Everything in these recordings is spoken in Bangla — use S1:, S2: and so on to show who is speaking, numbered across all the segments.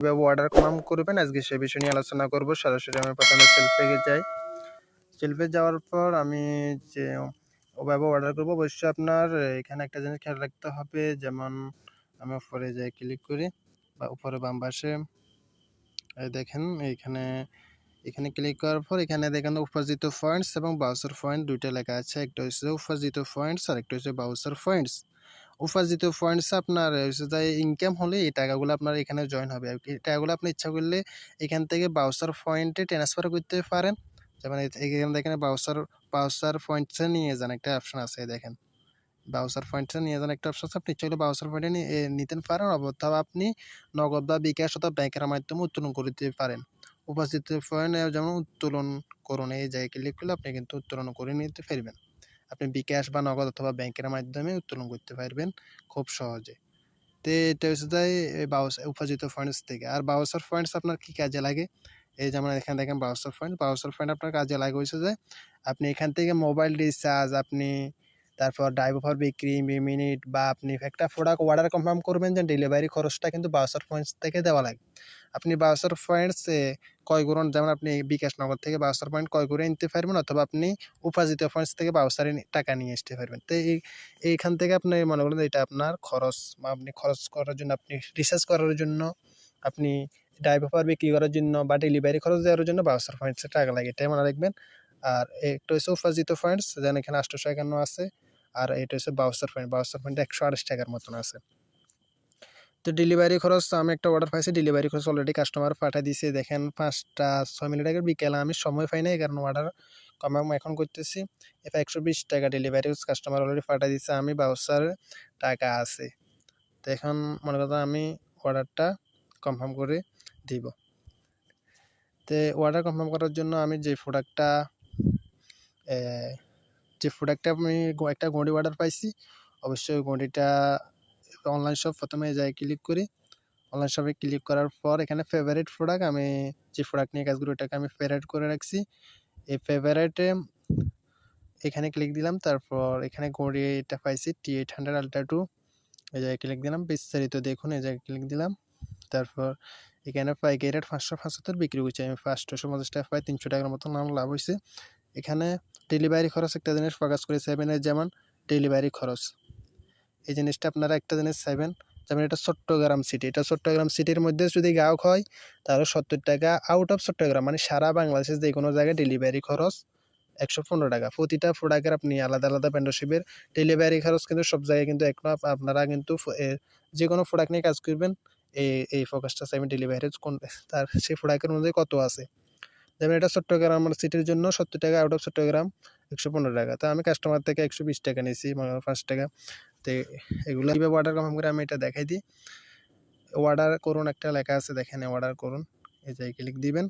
S1: কিভাবে অর্ডার কনফার্ম করবেন আজকে সে বিষয় নিয়ে আলোচনা করব। সরাসরি আমি প্রথমে সেলফে যাই। সেলফে যাওয়ার পর আমি যে ওভাবে অর্ডার করব, অবশ্যই আপনার এখানে একটা জিনিস খেয়াল রাখতে হবে। যেমন আমি উপরে যাই, ক্লিক করি বা উপরে বাম পাশে দেখেন এখানে ক্লিক করার পর এখানে দেখেন উপার্জিত পয়েন্টস এবং বাউচার পয়েন্ট দুইটা লেখা আছে। একটা হচ্ছে উপার্জিত পয়েন্টস আর একটা হচ্ছে বাউচার পয়েন্টস। উপার্জিত পয়েন্টস আপনার ইনকাম হলে এই টাকাগুলো আপনার এখানে জয়েন হবে। এই টাকাগুলো আপনি ইচ্ছা করলে এখান থেকে বাউচার পয়েন্টে ট্রান্সফার করতে পারেন। যেমন এখানে দেখেন বাউচার পয়েন্টসে নিয়ে যান একটা অপশন আছে, দেখেন বাউচার পয়েন্টসে নিয়ে যান একটা অপশন আছে। আপনি ইচ্ছা করলে বাউচার পয়েন্টে নিতে পারেন, অথবা আপনি নগদ বা বিকাশ অথবা ব্যাংকের মাধ্যমে উত্তোলন করে দিতে পারেন। উপার্জিত পয়েন্ট যেমন উত্তোলন করুন, এই জায়গায় ক্লিক করলে আপনি কিন্তু উত্তোলন করে নিতে পারবেন। আপনি বিকাশ বা নগদ অথবা ব্যাংকের মাধ্যমে উত্তোলন করতে পারবেন খুব সহজে। তো এটা হচ্ছে উপার্জিত পয়েন্টস থেকে। আর বাউচার পয়েন্টস আপনার কি কাজে লাগে? এই যেমন এখানে দেখেন বাউচার পয়েন্ট আপনার কাজে লাগে হচ্ছে যে আপনি এখান থেকে মোবাইল রিচার্জ, আপনি তারপর ড্রাইভার বিক্রি মিনিট, বা আপনি একটা প্রোডাক্ট অর্ডার কনফার্ম করবেন যে ডেলিভারি খরচটা কিন্তু বাউচার পয়েন্টস থেকে দেওয়া লাগে। আপনি বাউচার পয়েন্টস ক্রয় করুন, যেমন আপনি বিকাশ নগদ থেকে বাউচার পয়েন্ট ক্রয় করে নিতে পারবেন, অথবা আপনি উপার্জিত পয়েন্টস থেকে বাউচারে টাকা নিয়ে আসতে পারবেন। তো এইখান থেকে আপনি মনে করেন এটা আপনার খরচ, বা আপনি খরচ করার জন্য, আপনি রিচার্জ করার জন্য, আপনি ড্রাইভার বিক্রি করার জন্য, বা ডেলিভারি খরচ দেওয়ার জন্য বাউচার পয়েন্টসের টাকা লাগে, এটাই মনে রাখবেন। আর একটা হচ্ছে উপার্জিত পয়েন্টস, যেন এখানে 851 আছে। আর এটা হচ্ছে বাউচার পয়েন্ট 128 টাকার মতন আছে। তো ডেলিভারি খরচ, আমি একটা অর্ডার পাইছি, ডেলিভারি খরচ অলরেডি কাস্টমার পাঠিয়ে দিয়েছে। দেখেন 5টা 6 মিনিট আগে, বিকেলে আমি সময় পাই না, এই কারণে অর্ডার কনফার্ম এখন করতেছি। এটা 120 টাকা ডেলিভারি কাস্টমার অলরেডি পাঠিয়ে দিয়েছে, আমি বাউচার টাকা আছে। তো এখন মনে কথা আমি অর্ডারটা কনফার্ম করে দিব। তো অর্ডার কনফার্ম করার জন্য আমি যে প্রোডাক্টটা আমি একটা ঘড়ি অর্ডার পাইছি, অবশ্যই ঘড়িটা অনলাইন শপ প্রথমে যাই ক্লিক করি। অনলাইন শপে ক্লিক করার পর এখানে ফেভারিট প্রোডাক্ট, আমি যে প্রোডাক্ট নিয়ে কাজ করি ওটাকে আমি ফেভারিট করে রাখছি। এই ফেভারিটে এখানে ক্লিক দিলাম। তারপর এখানে ঘড়িটা পাইছি T800 Ultra 2, এই জায়গায় ক্লিক দিলাম। বিস্তারিত দেখুন, এই জায়গায় ক্লিক দিলাম। তারপর এখানে পাইকারি রেট 575 বিক্রি করছি আমি, 550 টাকা পাই, 300 টাকার মতো নাম লাভ হয়েছে। এখানে ডেলিভারি খরচ একটা জিনিস ফোকাস করে 7-এর, যেমন ডেলিভারি খরচ এই জিনিসটা আপনারা একটা জিনিস চাইবেন। যেমন এটা চট্টগ্রাম সিটি, এটা চট্টগ্রাম সিটির মধ্যে যদি গ্রাহক হয় তাহলে 70 টাকা, আউট অফ চট্টগ্রাম মানে সারা বাংলাদেশের যে কোনো জায়গায় ডেলিভারি খরচ 115 টাকা। প্রতিটা প্রোডাক্টের আপনি আলাদা আলাদা ভেন্ডরশিপের ডেলিভারি খরচ কিন্তু সব জায়গায় কিন্তু এক না। আপনারা কিন্তু যে কোনো প্রোডাক্ট নিয়ে কাজ করবেন, এই ফোকাসটা চাইবেন ডেলিভারি কোন তার সেই প্রোডাক্টের মধ্যে কত আছে। যেমন এটা চট্টগ্রাম সিটির জন্য 70 টাকা, আউট অফ চট্টগ্রাম 115 টাকা। তো আমি কাস্টমার থেকে 120 টাকা নিয়েছি, মানে 5 টাকা। তো এগুলো কীভাবে অর্ডার কনফার্ম করে আমি এটা দেখাই দিই। অর্ডার করুন একটা লেখা আছে, দেখেন অর্ডার করুন, এই যে ক্লিক দিবেন।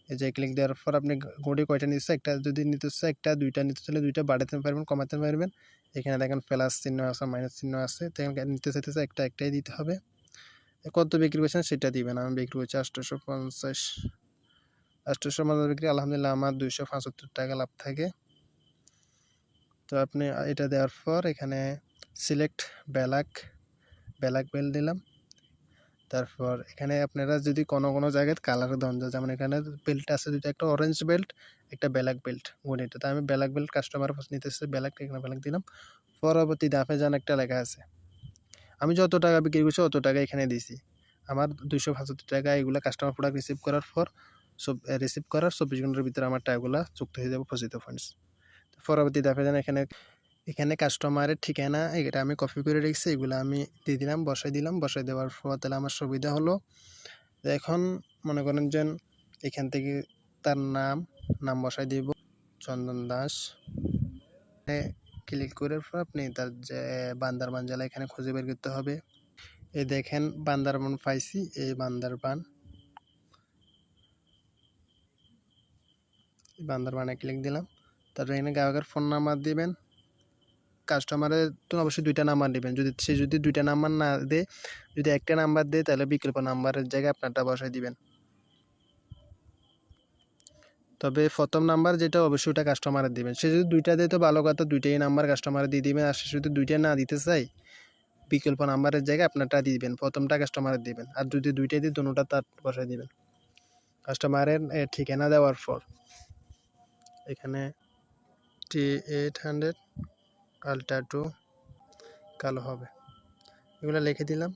S1: এই যে ক্লিক দেওয়ার পর আপনি ঘড়ি কয়টা নিচ্ছে, একটা যদি নিতে হচ্ছে, একটা দুইটা নিতে চাইলে দুইটা বাড়াতে পারবেন, কমাতে পারবেন। এখানে দেখেন প্লাস চিহ্ন আছে, মাইনাস চিহ্ন আছে। তো নিতে চাইতেছে একটাই দিতে হবে। কত বিক্রি করছেন সেটা দিবেন। আমি বিক্রি করছি 850, 850 বিক্রি, আলহামদুলিল্লাহ আমার 275 টাকা লাভ থাকে। তো আপনি এটা দেওয়ার পর এখানে সিলেক্ট ব্যালাক বেল দিলাম। তারপর এখানে আপনারা যদি কোনো জায়গায় কালার দেন, যেমন এখানে বেল্ট আছে দুটো, একটা অরেঞ্জ বেল্ট, একটা ব্ল্যাক বেল্ট ঘড়িটা। তো আমি ব্ল্যাক বেল্ট কাস্টমার নিতেছে, এখানে ব্ল্যাক দিলাম। পরবর্তী ধাপে যান একটা লেখা আছে, আমি যত টাকা বিক্রি করছি অত টাকা এখানে দিছি। আমার 275 টাকা। এগুলো কাস্টমার প্রোডাক্ট রিসিভ করার পর রিসিভ করার 24 ঘন্টার ভিতরে আমার টাকাগুলো যুক্ত হয়ে যাবে পজিটিভ ফান্ডস। পরবর্তী ধাপে যান এখানে কাস্টমারের ঠিকানা, এটা আমি কপি করে রেখেছি, এগুলো আমি দিয়ে দিলাম, বসাই দেওয়ার পর তাহলে আমার সুবিধা হলো। এখন মনে করেন যে এখান থেকে তার নাম বসাই দিব, চন্দন দাস। ক্লিক করার পর আপনি তার যে বান্দরবান জেলা এখানে খুঁজে বের করতে হবে। এই দেখেন বান্দরবান পাইছি, এই বান্দরবানে ক্লিক দিলাম। তারপর এখানে গ্রাহকের ফোন নাম্বার দিবেন। কাস্টমারের তো অবশ্যই 2টা নাম্বার নেবেন। যদি 2টা নাম্বার না দেয়, যদি একটা নাম্বার দেয় তাহলে বিকল্প নাম্বারের জায়গায় আপনারটা বসাই দিবেন। তবে প্রথম নাম্বার যেটা অবশ্যই ওটা কাস্টমারের দিবেন। সে যদি 2টা দেয় তো ভালো কথা, 2টাই নাম্বার কাস্টমারে দিয়ে দিবেন। আর সে যদি 2টা না দিতে চায়, বিকল্প নাম্বারের জায়গায় আপনারটা দিবেন, প্রথমটা কাস্টমারের দিবেন, আর যদি দুইটাই দিই দুটোটা তার বসায় দিবেন। কাস্টমারের ঠিকানা দেওয়ার পর এখানে T800 আলট্রা 2 কালো হবে, এগুলো লিখে দিলাম।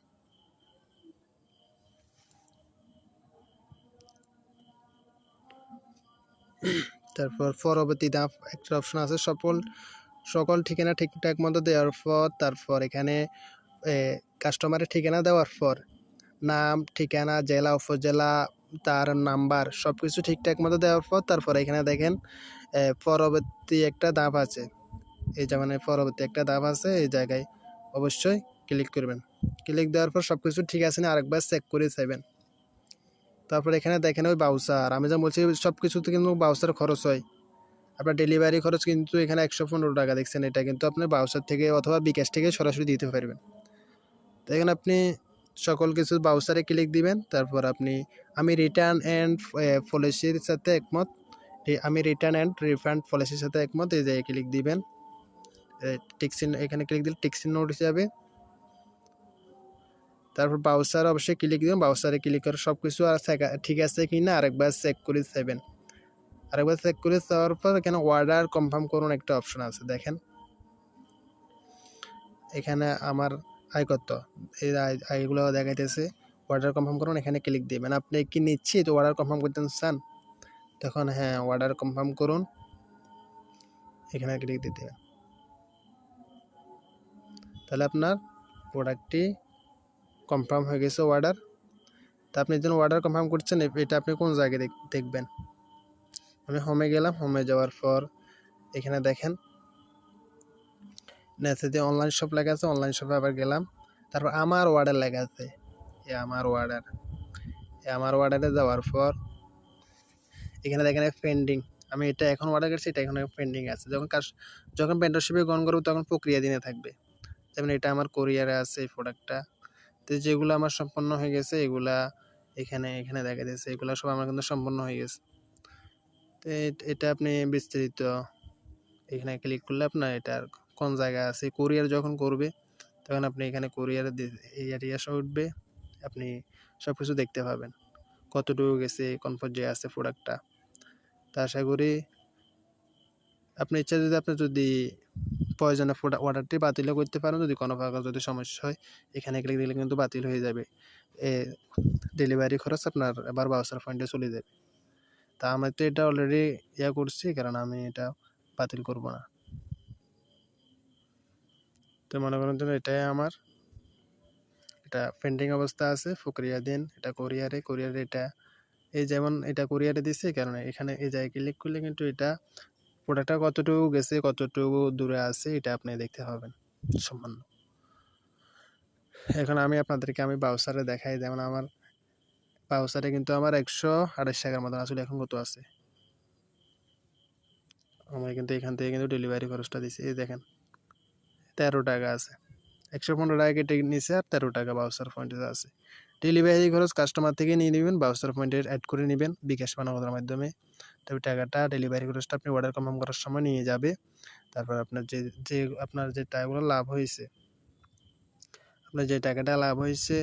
S1: তারপর পরবর্তী ধাপ একটা অপশন আছে সকল ঠিকানা ঠিকঠাক মতো দেওয়ার পর তারপর এখানে কাস্টমারের ঠিকানা দেওয়ার পর নাম, ঠিকানা, জেলা, উপজেলা, তার নাম্বার সব কিছু ঠিকঠাক মতো দেওয়ার পর তারপর এখানে দেখেন পরবর্তী একটা ধাপ আছে, এই যেমন পরবর্তী একটা ধাপ আছে, এই জায়গায় অবশ্যই ক্লিক করবেন। ক্লিক দেওয়ার পর সব কিছু ঠিক আছে না আরেকবার চেক করে চাইবেন। তারপর এখানে দেখেন ওই বাউচার, আমি যা বলছি সব কিছুতে কিন্তু বাউচার খরচ হয়। আপনার ডেলিভারি খরচ কিন্তু এখানে 115 টাকা দেখছেন, এটা কিন্তু আপনার বাউচার থেকে অথবা বিকাশ থেকে সরাসরি দিতে পারবেন। তো এখানে আপনি সকল কিছু বাউচারে ক্লিক দিবেন। তারপর আপনি আমি রিটার্ন অ্যান্ড পলিসির সাথে একমত, আমি রিটার্ন অ্যান্ড রিফান্ড পলিসির সাথে একমত, এই জায়গায় ক্লিক দিবেন। টিকচিহ্ন এখানে ক্লিক দিলে টিকচিহ্ন উঠে যাবে। তারপর বাউচার অবশ্যই ক্লিক দিবেন, বাউচারে ক্লিক করে সব কিছু ঠিক আছে কি না আরেকবার চেক করে চাইবেন। আরেকবার চেক করে চাওয়ার পর এখানে অর্ডার কনফার্ম করুন একটা অপশন আছে, দেখেন এখানে আমার আয় কত, এই আয়গুলো দেখাইতেছে। অর্ডার কনফার্ম করুন, এখানে ক্লিক দিবেন। আপনি কি নিশ্চিত অর্ডার কনফার্ম করতে চান? তখন হ্যাঁ অর্ডার কনফার্ম করুন, এখানে ক্লিক দিতে হবে। তাহলে আপনার প্রোডাক্টটি কনফার্ম হয়ে গেছে অর্ডার। তা আপনি যখন অর্ডার কনফার্ম করছেন এটা আপনি কোন জায়গায় দেখবেন। আমি হোমে গেলাম, হোমে যাওয়ার পর এখানে দেখেন নেচে যে অনলাইন শপ লেখা আছে, অনলাইন শপে আবার গেলাম। তারপর আমার অর্ডার লেখা আছে, আমার অর্ডারে যাওয়ার পর এখানে দেখেন পেন্ডিং, আমি এটা এখন অর্ডার করছি, এটা এখন পেন্ডিং আছে। যখন ভেন্ডরশিপে গ্রহণ করবো তখন প্রক্রিয়া দিনে থাকবে। যেমন এটা আমার কোরিয়ারে আছে এই প্রোডাক্টটা। তো যেগুলো আমার সম্পন্ন হয়ে গেছে এগুলা এখানে দেখা যাচ্ছে, এগুলো সব আমার কিন্তু সম্পন্ন হয়ে গেছে। তো এটা আপনি বিস্তারিত এখানে ক্লিক করলে আপনার এটার কোন জায়গায় আছে, কোরিয়ার যখন করবে তখন আপনি এখানে কোরিয়ার এই এরিয়া সহ উঠবে, আপনি সব কিছু দেখতে পাবেন কতটুকু গেছে, কোন পর্যায়ে আছে প্রোডাক্টটা। তা আশা করি আপনি ইচ্ছা যদি প্রয়োজনে অর্ডারটি বাতিলও করতে পারেন, যদি কোনো প্রকার যদি সমস্যা হয় এখানে ক্লিক দিলে কিন্তু বাতিল হয়ে যাবে। ডেলিভারি খরচ আপনার আবার বাউচার পয়েন্টে চলে যাবে। তা আমি তো এটা অলরেডি করছি, কারণ আমি এটা বাতিল করব না। তো মনে করেন এটাই আমার এটা পেন্ডিং অবস্থা আছে, প্রক্রিয়া দিন। এটা কোরিয়ারে এটা এই যেমন এটা কোরিয়ারে দিচ্ছে, কারণ এখানে এই জায়গায় ক্লিক করলে কিন্তু এটা প্রোডাক্টটা কতটুকু গেছে কতটুকু দূরে আছে এটা আপনি দেখতে পাবেন সম্পূর্ণ। এখন আমি আপনাদেরকে বাউচারে দেখাই, যেমন আমার বাউচারে কিন্তু আমার 128 টাকার মতন আসলে এখন কত আছে। আমি কিন্তু এখান থেকে কিন্তু ডেলিভারি খরচটা দিছি, এই দেখেন 13 টাকা আছে। 115 টাকা কেটে নিছে আর 13 টাকা বাউচার পয়েন্টে আছে। ডেলিভারি খরচ কাস্টমার থেকে নিয়ে নেবেন, বাউচার পয়েন্টে অ্যাড করে নেবেন বিকাশ বা নগদের মাধ্যমে। তবে টাকাটা ডেলিভারি খরচটা আপনি অর্ডার কনফার্ম করার সময় নিয়ে যাবে। তারপর আপনার আপনার যে টাকাগুলো লাভ হয়েছে, আপনার যে টাকাটা লাভ হয়েছে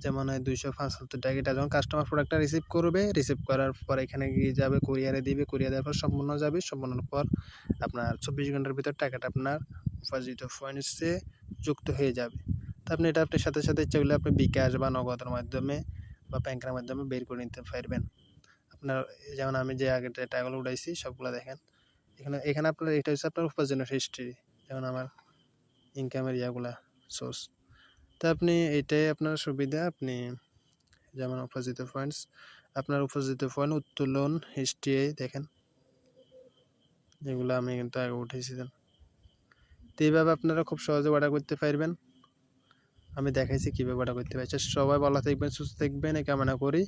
S1: যেমন 275 টাকা, এটা যখন কাস্টমার প্রোডাক্টটা রিসিভ করবে, রিসিভ করার পর এখানে গিয়ে যাবে কোরিয়ারে দিবে, কোরিয়ার দেওয়ার পর সম্পূর্ণ যাবে, সম্পূর্ণের পর আপনার 24 ঘন্টার ভিতর টাকাটা আপনার উপার্জিত পয়েন্টসে যুক্ত হয়ে যাবে। তো আপনি এটা আপনার সাথে সাথে ইচ্ছা করলে আপনি বিকাশ বা নগদের মাধ্যমে বা ব্যাংকের মাধ্যমে বের করে নিতে পারবেন। আপনার যেমন আমি যে আগে টাকাগুলো উঠাইছি সবগুলো দেখেন এখানে আপনার এটা হচ্ছে আপনার উপার্জনের হিস্ট্রি, যেমন আমার ইনকামের ইয়াগুলা সোর্স। তো আপনি এটাই আপনার সুবিধা, আপনি যেমন উপার্জিত পয়েন্টস, আপনার উপার্জিত পয়েন্ট উত্তোলন হিস্ট্রি দেখেন, যেগুলো আমি কিন্তু আগে উঠেছিলাম। তো এইভাবে আপনারা খুব সহজে অর্ডার করতে পারবেন। আমি দেখাইছি কীভাবে অর্ডার করতে পারছি। সবাই ভালো থাকবেন, সুস্থ থাকবেন, এই কামনা করি।